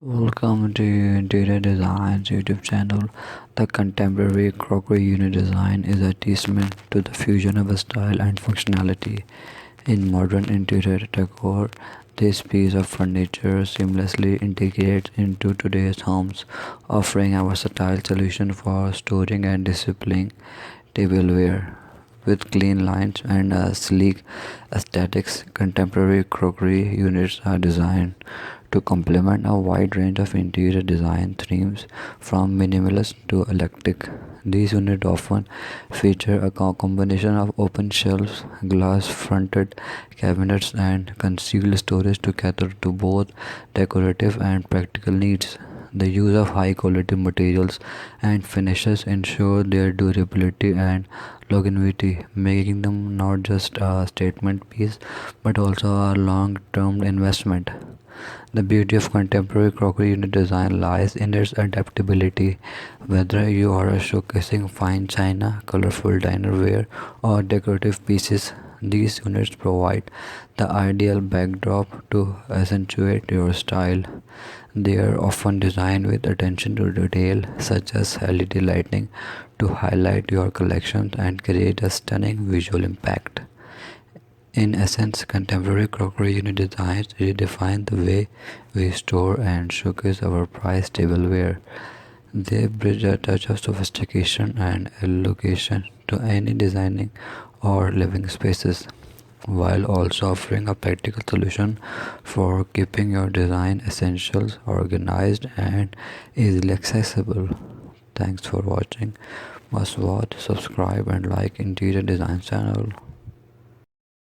Welcome to Interior Design's YouTube channel. The contemporary crockery unit design is a testament to the fusion of style and functionality in modern interior decor. This piece of furniture seamlessly integrates into today's homes, offering a versatile solution for storing and displaying tableware. With clean lines and a sleek aesthetics, contemporary crockery units are designed to complement a wide range of interior design themes from minimalist to eclectic. These units often feature a combination of open shelves, glass-fronted cabinets, and concealed storage to cater to both decorative and practical needs. The use of high-quality materials and finishes ensure their durability and longevity, making them not just a statement piece but also a long-term investment. The beauty of contemporary crockery unit design lies in its adaptability. Whether you are showcasing fine china, colorful dinerware, or decorative pieces, these units provide the ideal backdrop to accentuate your style. They are often designed with attention to detail, such as LED lighting, to highlight your collections and create a stunning visual impact. In essence, contemporary crockery unit designs redefine the way we store and showcase our prized tableware. They bridge a touch of sophistication and elegance to any designing or living spaces, while also offering a practical solution for keeping your design essentials organized and easily accessible. Thanks for watching. Must watch, subscribe, and like Interior Design channel.